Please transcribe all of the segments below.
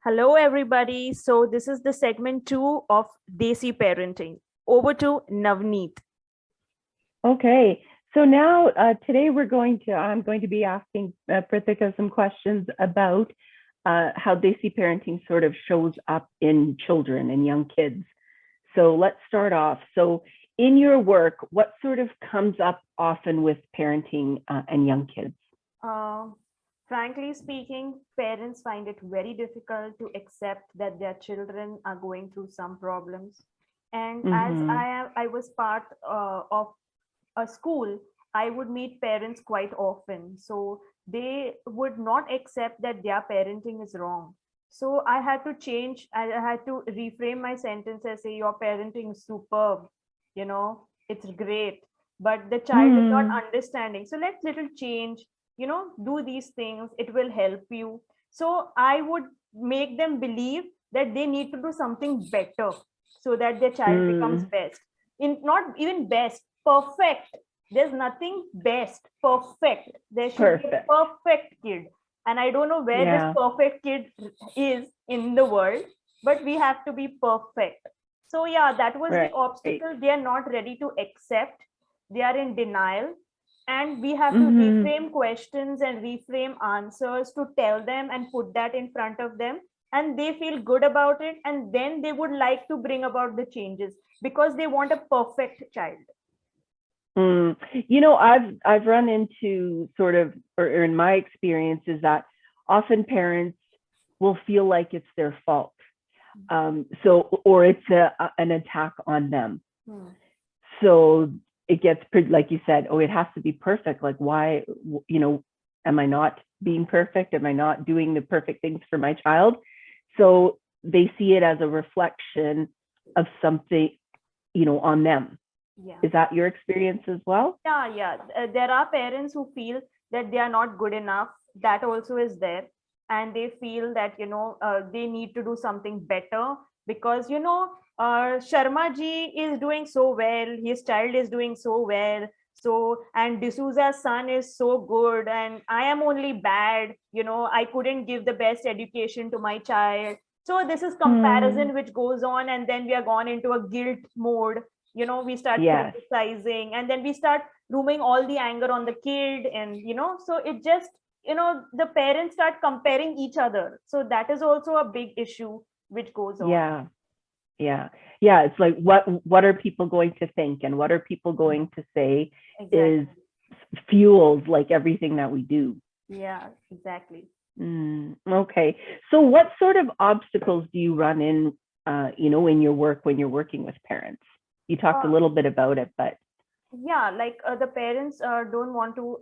Hello, everybody. So, this is the segment 2 of Desi Parenting. Over to Navneet. Okay, so now today I'm going to be asking Prithika some questions about how Desi parenting sort of shows up in children and young kids. So let's start off. So in your work, what sort of comes up often with parenting and young kids? Uh, Frankly speaking, parents find it very difficult to accept that their children are going through some problems. And as Mm-hmm. I was part of a school, I would meet parents quite often. So they would not accept that their parenting is wrong. So I had to change, I had to reframe my sentence and say, your parenting is superb, it's great. But the child is not Hmm. understanding. So let's little change, do these things, it will help you. So I would make them believe that they need to do something better so that their child becomes Mm. best. In not even best, perfect. There's nothing best, perfect. There should be a Perfect. perfect kid. And I don't know where this Yeah. perfect kid is in the world, but we have to be perfect. So, yeah, that was the Right. obstacle. They are not ready to accept, they are in denial. And we have to Mm-hmm. reframe questions and reframe answers to tell them and put that in front of them. And they feel good about it. And then they would like to bring about the changes because they want a perfect child. Mm. I've run into sort of, or in my experience, is that often parents will feel like it's their fault. Or it's an attack on them. Hmm. So it gets pretty, like you said, oh, it has to be perfect. Like, why, am I not being perfect? Am I not doing the perfect things for my child? So they see it as a reflection of something, on them. Yeah. Is that your experience as well? Yeah. There are parents who feel that they are not good enough. That also is there. And they feel that, they need to do something better because, Sharmaji is doing so well. His child is doing so well. So, and D'Souza's son is so good. And I am only bad. I couldn't give the best education to my child. So, this is Hmm. comparison which goes on. And then we are gone into a guilt mode. We start Yes. criticizing and then we start rooming all the anger on the kid. And so it just, the parents start comparing each other, so that is also a big issue which goes on. Yeah. Yeah. Yeah. It's like, what are people going to think and what are people going to say is Exactly. fuels like everything that we do. Yeah, exactly. Okay. So what sort of obstacles do you run in your work when you're working with parents? You talked a uh, little bit about it, but yeah, like the parents don't want to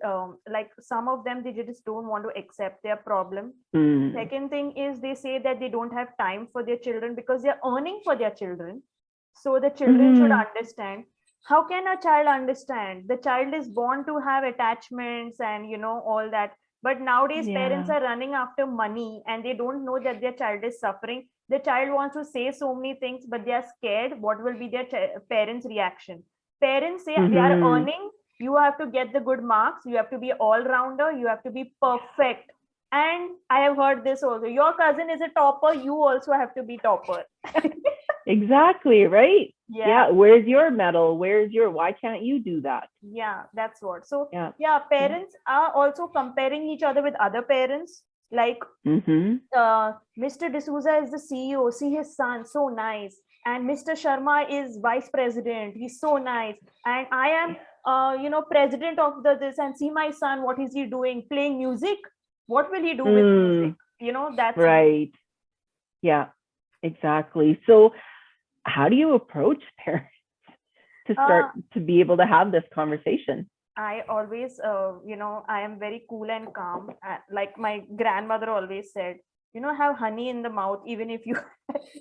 like some of them, they just don't want to accept their problem. mm, Second thing is they say that they don't have time for their children because they're earning for their children. So the children should mm-hmm, understand. How can a child understand? The child is born to have attachments and all that. But nowadays parents yeah, are running after money and they don't know that their child is suffering. The child wants to say so many things, but they are scared what will be their parents' reaction. Parents say we are mm-hmm. earning, you have to get the good marks, you have to be all rounder, you have to be perfect. And I have heard this also. Your cousin is a topper, you also have to be topper. Exactly, right? Yeah, Yeah, where's your medal? Why can't you do that? yeah, that's what. So, Yeah, yeah, yeah. parents are also comparing each other with other parents. Like Mm-hmm. Mr. D'Souza is the CEO, see his son, so nice. And Mr. Sharma is vice president, he's so nice. And I am, president of this, and see my son, what is he doing? Playing music? What will he do with music? Mm, That's right. Yeah, exactly. So how do you approach parents to uh, start to be able to have this conversation? I always, I am very cool and calm. Like my grandmother always said, have honey in the mouth, even if you,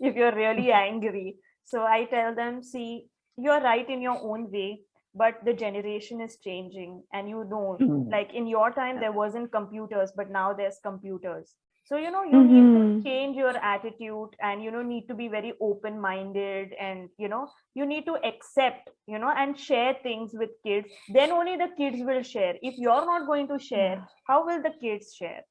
if you're really angry. So I tell them, see, you're right in your own way, but the generation is changing, and Mm. like in your time there wasn't computers, but now there's computers. So you need to Mm-hmm. change your attitude, and need to be very open minded, and you need to accept, and share things with kids. Then only the kids will share. If you're not going to share, Yeah. how will the kids share?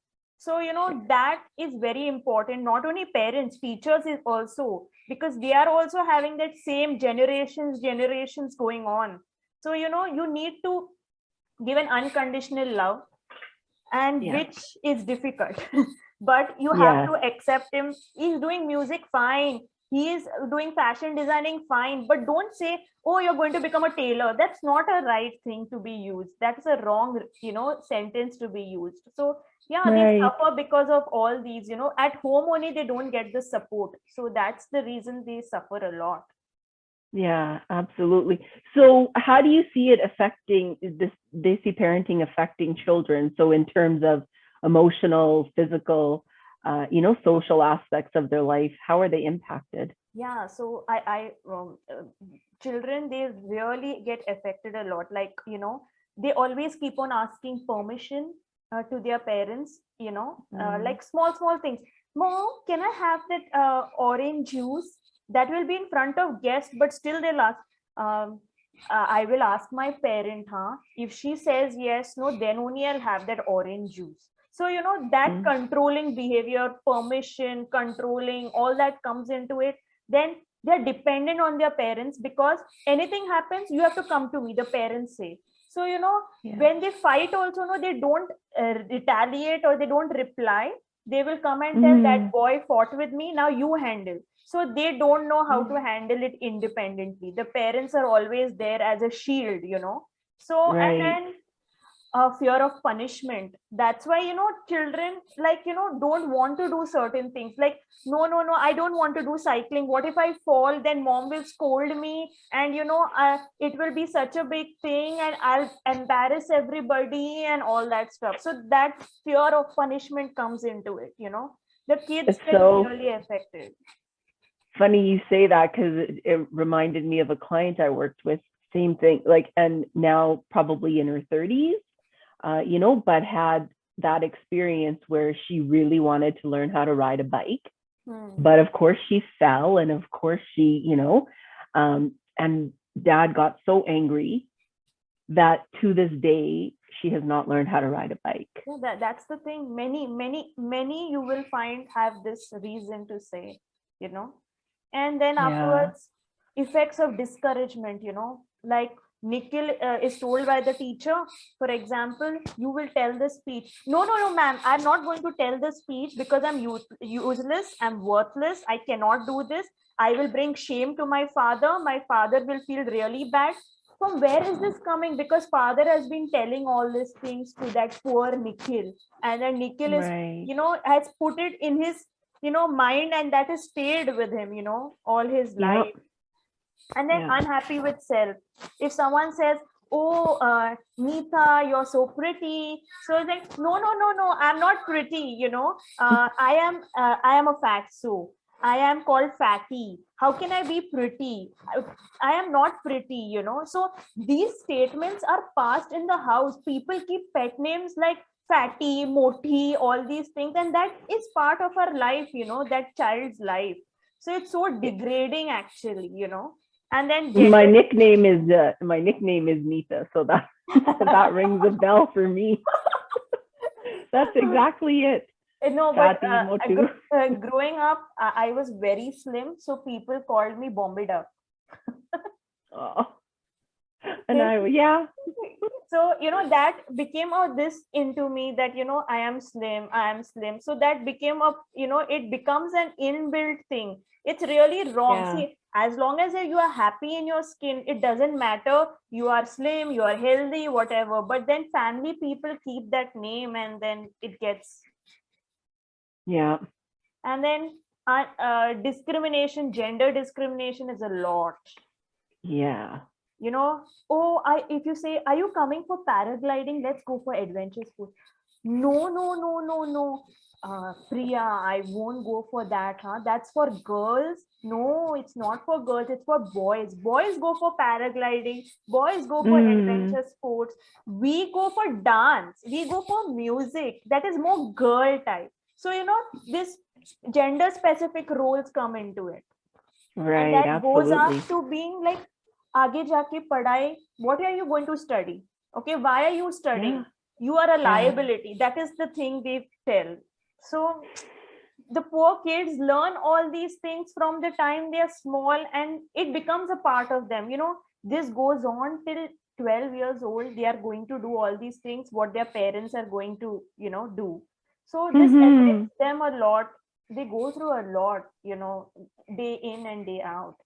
So, that is very important. Not only parents, teachers is also, because they are also having that same generations going on. So, you need to give an unconditional love, and Yeah. which is difficult. But you have Yeah. to accept him. He's doing music, fine. He is doing fashion designing, fine. But don't say, oh, you're going to become a tailor. That's not a right thing to be used. That's a wrong, sentence to be used. So yeah, they Right. suffer because of all these. At home only they don't get the support, so that's the reason they suffer a lot. Yeah, absolutely. So how do you see it affecting this Desi parenting affecting children? So in terms of emotional, physical, social aspects of their life, how are they impacted? Yeah, so children, they really get affected a lot. Like, they always keep on asking permission to their parents, Mm, like small things. Mom, can I have that orange juice? That will be in front of guests, but still they'll ask. Um, I will ask my parent, huh? If she says yes, no, then only I'll have that orange juice. So, that mm, controlling behavior, permission, controlling, all that comes into it. Then they're dependent on their parents, because anything happens, you have to come to me, the parents say. So, yeah. when they fight also, no, they don't retaliate, or they don't reply. They will come and tell, that Mm, boy fought with me, now you handle. So they don't know how to mm, handle it independently. The parents are always there as a shield. So, and right. then fear of punishment. That's why, children, like, don't want to do certain things. Like, no, no, no, I don't want to do cycling. What if I fall? Then mom will scold me, and it will be such a big thing, and I'll embarrass everybody and all that stuff. So that fear of punishment comes into it. The kids It's get so really affected. funny you say that because it reminded me of a client I worked with. Same thing, like, and now probably in her 30s, but had that experience where she really wanted to learn how to ride a bike. Hmm. But of course, she fell, and of course, and dad got so angry that to this day, she has not learned how to ride a bike. Yeah, that's the thing. Many you will find have this reason to say, you know. And then Yeah. afterwards, effects of discouragement, like Nikhil is told by the teacher, for example, you will tell the speech. No, no, no, ma'am, I'm not going to tell the speech, because I'm useless, I'm worthless, I cannot do this. I will bring shame to my father. My father will feel really bad. From where is this coming? Because father has been telling all these things to that poor Nikhil, and then Nikhil is, Right. has put it in his, mind, and that has stayed with him, all his Yep. life. And then Yeah. unhappy with self. If someone says, oh, Neeta, you're so pretty, so it's like, no, no, no, no, I'm not pretty. I am a fat, so I am called fatty. How can I be pretty? I am not pretty. So these statements are passed in the house. People keep pet names like fatty, moti, all these things, and that is part of our life, that child's life. So it's so degrading, actually. And then My gender. nickname is Nita, so that that rings a bell for me. That's exactly it. No, but Fatty Motu. growing up, I was very slim, so people called me Bombay Duck. Oh. And yeah. So that became this into me, that I am slim, so that became it becomes an inbuilt thing. It's really wrong. Yeah. See, as long as you are happy in your skin, it doesn't matter, you are slim, you are healthy, whatever. But then family people keep that name, and then it gets. Yeah. And then discrimination, gender discrimination is a lot. Yeah. Oh, if you say, are you coming for paragliding, let's go for adventure sports. No, no, no, no, no, Priya, I won't go for that, huh? That's for girls. No, it's not for girls, it's for boys. Boys go for paragliding, boys go for Mm. adventure sports. We go for dance, we go for music, that is more girl type. So this gender specific roles come into it, and Right. that goes up Absolutely. to being like, आगे जाके पढ़ाई, what are you going to study? Okay, why are you studying? Yeah. You are a Yeah. liability. That is the thing they tell. So the poor kids learn all these things from the time they are small, and it becomes a part of them. This goes on till 12 years old. They are going to do all these things what their parents are going to do. So this Mm-hmm. affects them a lot. They go through a lot, day in and day out.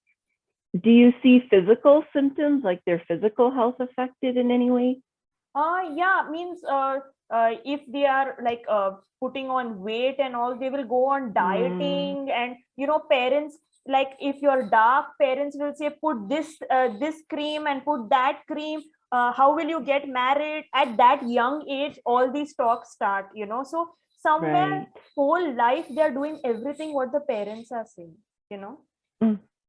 Do you see physical symptoms, like their physical health affected in any way? Yeah, means if they are like putting on weight and all, they will go on Mm, dieting. And parents, like if you're dark, parents will say put this cream and put that cream. How will you get married? At that young age, all these talks start. So somewhere right. whole life they are doing everything what the parents are saying. You know.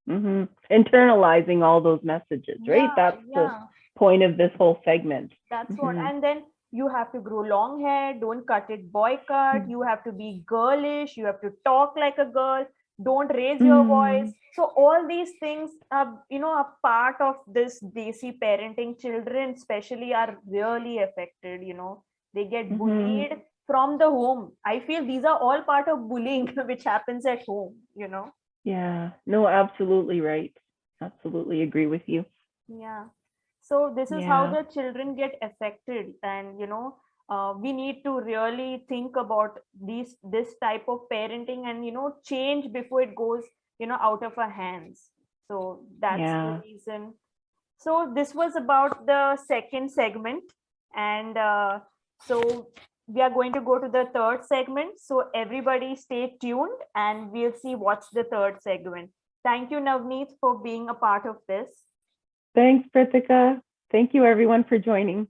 Mm-hmm. Internalizing all those messages, right? Yeah, That's the yeah. point of this whole segment. That's what. Mm-hmm. And then you have to grow long hair, don't cut it boy cut. You have to be girlish, you have to talk like a girl, don't raise your voice. Mm, So all these things are, a part of this desi parenting. Children especially are really affected. They get mm-hmm. bullied from the home. I feel these are all part of bullying which happens at home. Yeah, no, absolutely right. Absolutely agree with you. Yeah. So this is how Yeah, the children get affected. And we need to really think about this type of parenting, and change before it goes out of our hands. So that's the yeah. reason. So this was about the second segment. And so we are going to go to the third segment. So everybody stay tuned, and we'll see what's the third segment. Thank you, Navneet, for being a part of this. Thanks, Prithika. Thank you, everyone, for joining.